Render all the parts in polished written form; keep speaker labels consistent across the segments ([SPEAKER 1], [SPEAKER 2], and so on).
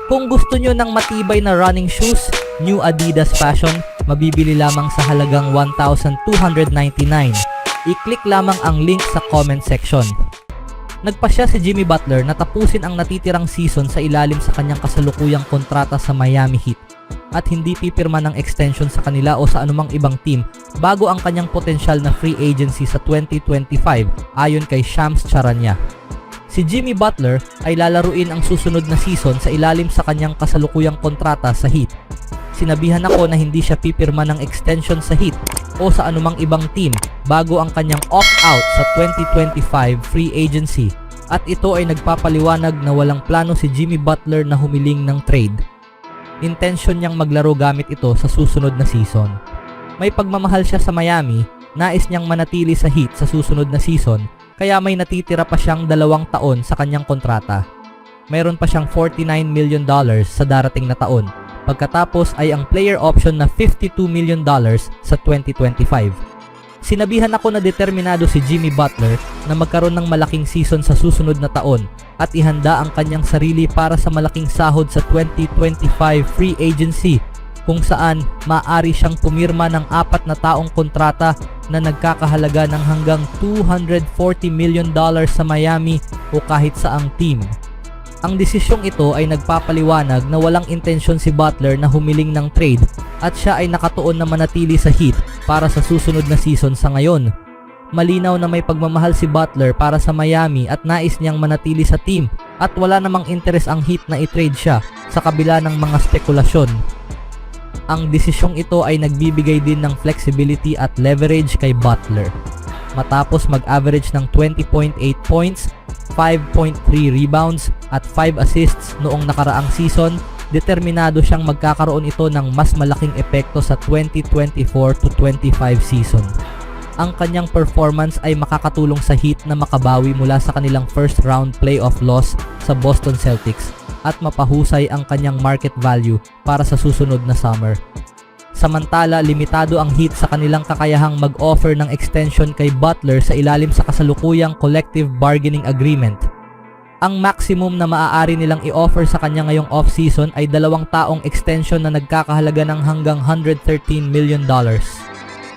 [SPEAKER 1] Kung gusto nyo ng matibay na running shoes, New Adidas Fashion, mabibili lamang sa halagang $1,299. I-click lamang ang link sa comment section. Nagpasya si Jimmy Butler na tapusin ang natitirang season sa ilalim sa kanyang kasalukuyang kontrata sa Miami Heat at hindi pipirma ng extension sa kanila o sa anumang ibang team bago ang kanyang potensyal na free agency sa 2025 ayon kay Shams Charania. Si Jimmy Butler ay lalaruin ang susunod na season sa ilalim sa kanyang kasalukuyang kontrata sa Heat. Sinabihan ako na hindi siya pipirma ng extension sa Heat o sa anumang ibang team bago ang kanyang opt-out sa 2025 free agency at ito ay nagpapaliwanag na walang plano si Jimmy Butler na humiling ng trade. Intensyon niyang maglaro gamit ito sa susunod na season. May pagmamahal siya sa Miami, nais niyang manatili sa Heat sa susunod na season kaya may natitira pa siyang 2 taon sa kanyang kontrata. Mayroon pa siyang $49 million sa darating na taon. Pagkatapos ay ang player option na $52 million sa 2025. Sinabihan ako na determinado si Jimmy Butler na magkaroon ng malaking season sa susunod na taon at ihanda ang kanyang sarili para sa malaking sahod sa 2025 free agency kung saan maaari siyang pumirma ng 4 na taong kontrata na nagkakahalaga ng hanggang $240 million sa Miami o kahit saang team. Ang desisyong ito ay nagpapaliwanag na walang intensyon si Butler na humiling ng trade at siya ay nakatuon na manatili sa Heat para sa susunod na season sa ngayon. Malinaw na may pagmamahal si Butler para sa Miami at nais niyang manatili sa team at wala namang interes ang Heat na i-trade siya sa kabila ng mga spekulasyon. Ang desisyong ito ay nagbibigay din ng flexibility at leverage kay Butler. Matapos mag-average ng 20.8 points, 5.3 rebounds at 5 assists noong nakaraang season, determinado siyang magkakaroon ito ng mas malaking epekto sa 2024-25 season. Ang kanyang performance ay makakatulong sa Heat na makabawi mula sa kanilang first round playoff loss sa Boston Celtics at mapahusay ang kanyang market value para sa susunod na summer. Samantala, limitado ang Heat sa kanilang kakayahang mag-offer ng extension kay Butler sa ilalim sa kasalukuyang collective bargaining agreement. Ang maximum na maaari nilang i-offer sa kanya ngayong off-season ay 2 taong extension na nagkakahalaga ng hanggang $113 million.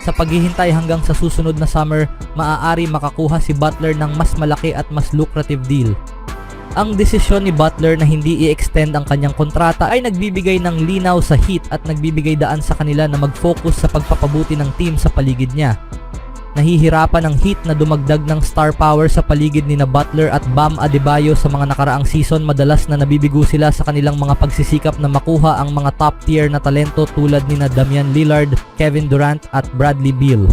[SPEAKER 1] Sa paghihintay hanggang sa susunod na summer, maaari makakuha si Butler ng mas malaki at mas lucrative deal. Ang desisyon ni Butler na hindi i-extend ang kanyang kontrata ay nagbibigay ng linaw sa Heat at nagbibigay daan sa kanila na mag-focus sa pagpapabuti ng team sa paligid niya. Nahihirapan ang Heat na dumagdag ng star power sa paligid ni na Butler at Bam Adebayo sa mga nakaraang season. Madalas na nabibigo sila sa kanilang mga pagsisikap na makuha ang mga top tier na talento tulad ni na Damian Lillard, Kevin Durant at Bradley Beal.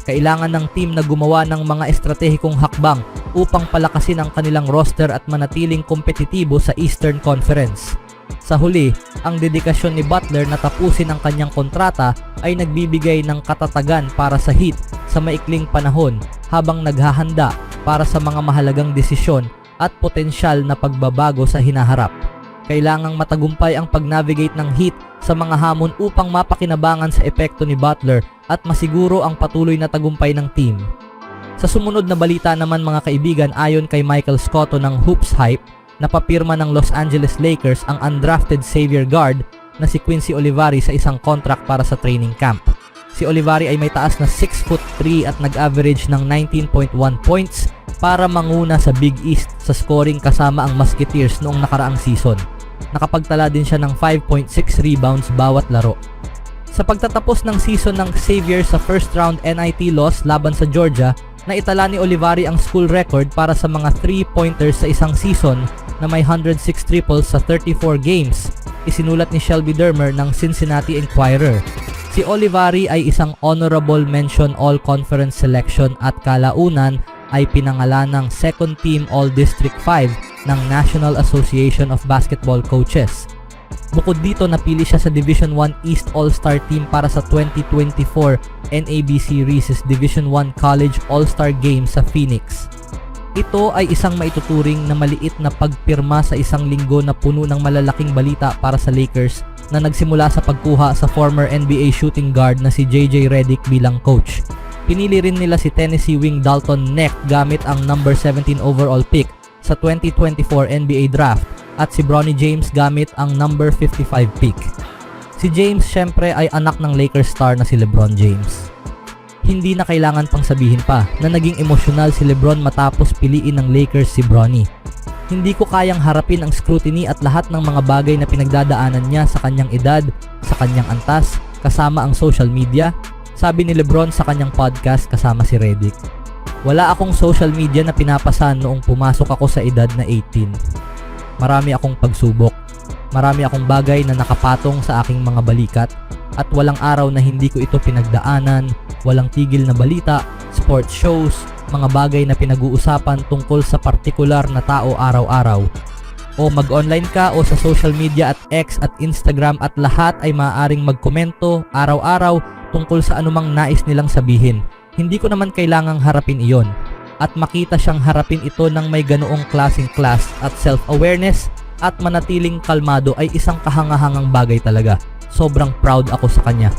[SPEAKER 1] Kailangan ng team na gumawa ng mga estratehikong hakbang upang palakasin ang kanilang roster at manatiling kompetitibo sa Eastern Conference. Sa huli, ang dedikasyon ni Butler na tapusin ang kanyang kontrata ay nagbibigay ng katatagan para sa Heat sa maikling panahon habang naghahanda para sa mga mahalagang desisyon at potensyal na pagbabago sa hinaharap. Kailangang matagumpay ang pag-navigate ng Heat sa mga hamon upang mapakinabangan sa epekto ni Butler at masiguro ang patuloy na tagumpay ng team. Sa sumunod na balita naman mga kaibigan, ayon kay Michael Scotto ng Hoops Hype, napapirma ng Los Angeles Lakers ang undrafted Xavier guard na si Quincy Olivari sa isang contract para sa training camp. Si Olivari ay may taas na 6'3" at nag-average ng 19.1 points para manguna sa Big East sa scoring kasama ang Musketeers noong nakaraang season. Nakapagtala din siya ng 5.6 rebounds bawat laro. Sa pagtatapos ng season ng Xavier sa first round NIT loss laban sa Georgia, naitala ni Olivari ang school record para sa mga 3-pointers sa isang season na may 106 triples sa 34 games, isinulat ni Shelby Dermer ng Cincinnati Enquirer. Si Olivari ay isang honorable mention All-Conference selection at kalaunan ay pinangalan ng Second Team All-District 5 ng National Association of Basketball Coaches. Bukod dito, napili siya sa Division I East All-Star Team para sa 2024 NABC Reese's Division I College All-Star Game sa Phoenix. Ito ay isang maituturing na maliit na pagpirma sa isang linggo na puno ng malalaking balita para sa Lakers na nagsimula sa pagkuha sa former NBA shooting guard na si JJ Redick bilang coach. Pinili rin nila si Tennessee wing Dalton Neck gamit ang number 17 overall pick sa 2024 NBA Draft at si Bronny James gamit ang number 55 pick. Si James syempre ay anak ng Lakers star na si LeBron James. Hindi na kailangan pang sabihin pa na naging emosyonal si LeBron matapos piliin ng Lakers si Bronny. Hindi ko kayang harapin ang scrutiny at lahat ng mga bagay na pinagdadaanan niya sa kanyang edad, sa kanyang antas, kasama ang social media, sabi ni LeBron sa kanyang podcast kasama si Redick. Wala akong social media na pinapasan noong pumasok ako sa edad na 18. Marami akong pagsubok. Marami akong bagay na nakapatong sa aking mga balikat at walang araw na hindi ko ito pinagdaanan, walang tigil na balita, sports shows, mga bagay na pinag-uusapan tungkol sa partikular na tao araw-araw. O mag-online ka o sa social media at X at Instagram at lahat ay maaaring magkomento araw-araw tungkol sa anumang nais nilang sabihin. Hindi ko naman kailangang harapin iyon. At makita siyang harapin ito ng may ganoong klaseng class at self-awareness at manatiling kalmado ay isang kahangahangang bagay talaga. Sobrang proud ako sa kanya.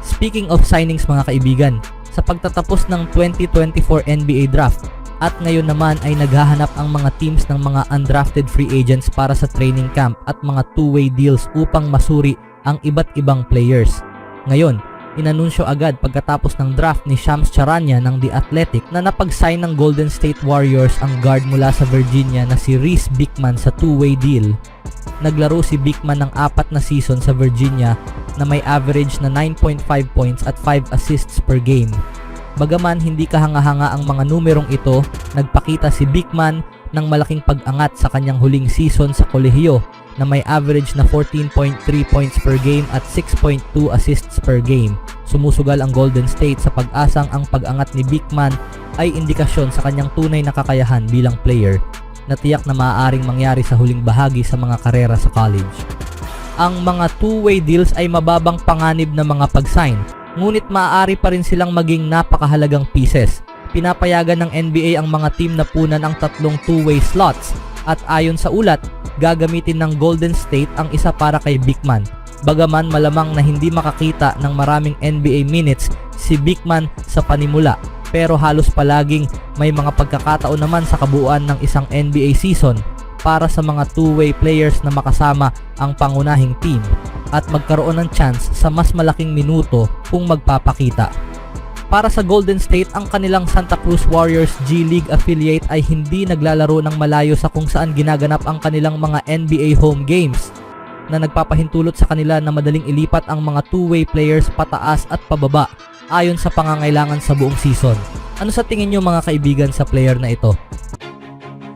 [SPEAKER 1] Speaking of signings mga kaibigan, sa pagtatapos ng 2024 NBA Draft at ngayon naman ay naghahanap ang mga teams ng mga undrafted free agents para sa training camp at mga two-way deals upang masuri ang iba't ibang players. Ngayon, inanunsyo agad pagkatapos ng draft ni Shams Charania ng The Athletic na napag-sign ng Golden State Warriors ang guard mula sa Virginia na si Reese Beekman sa two-way deal. Naglaro si Beekman ng 4 na season sa Virginia na may average na 9.5 points at 5 assists per game. Bagaman hindi kahanga-hanga ang mga numerong ito, nagpakita si Beekman ng malaking pag-angat sa kanyang huling season sa kolehiyo na may average na 14.3 points per game at 6.2 assists per game. Sumusugal ang Golden State sa pag-asang ang pag-angat ni Beekman ay indikasyon sa kanyang tunay na kakayahan bilang player na tiyak na maaaring mangyari sa huling bahagi sa mga karera sa college. Ang mga two-way deals ay mababang panganib na mga pag-sign, ngunit maaari pa rin silang maging napakahalagang pieces. Pinapayagan ng NBA ang mga team na punan ang 3 two-way slots at ayon sa ulat, gagamitin ng Golden State ang isa para kay Beekman. Bagaman malamang na hindi makakita ng maraming NBA minutes si Beekman sa panimula, pero halos palaging may mga pagkakataon naman sa kabuuan ng isang NBA season para sa mga two-way players na makasama ang pangunahing team at magkaroon ng chance sa mas malaking minuto kung magpapakita. Para sa Golden State, ang kanilang Santa Cruz Warriors G League affiliate ay hindi naglalaro ng malayo sa kung saan ginaganap ang kanilang mga NBA home games na nagpapahintulot sa kanila na madaling ilipat ang mga two-way players pataas at pababa ayon sa pangangailangan sa buong season. Ano sa tingin nyo mga kaibigan sa player na ito?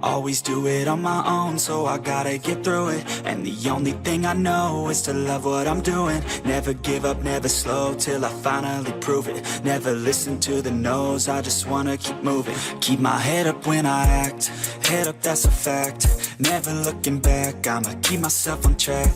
[SPEAKER 2] Always do it on my own, so I gotta get through it. And the only thing I know is to love what I'm doing. Never give up, never slow, till I finally prove it. Never listen to the no's, I just wanna keep moving. Keep my head up when I act, head up that's a fact. Never looking back, I'ma keep myself on track.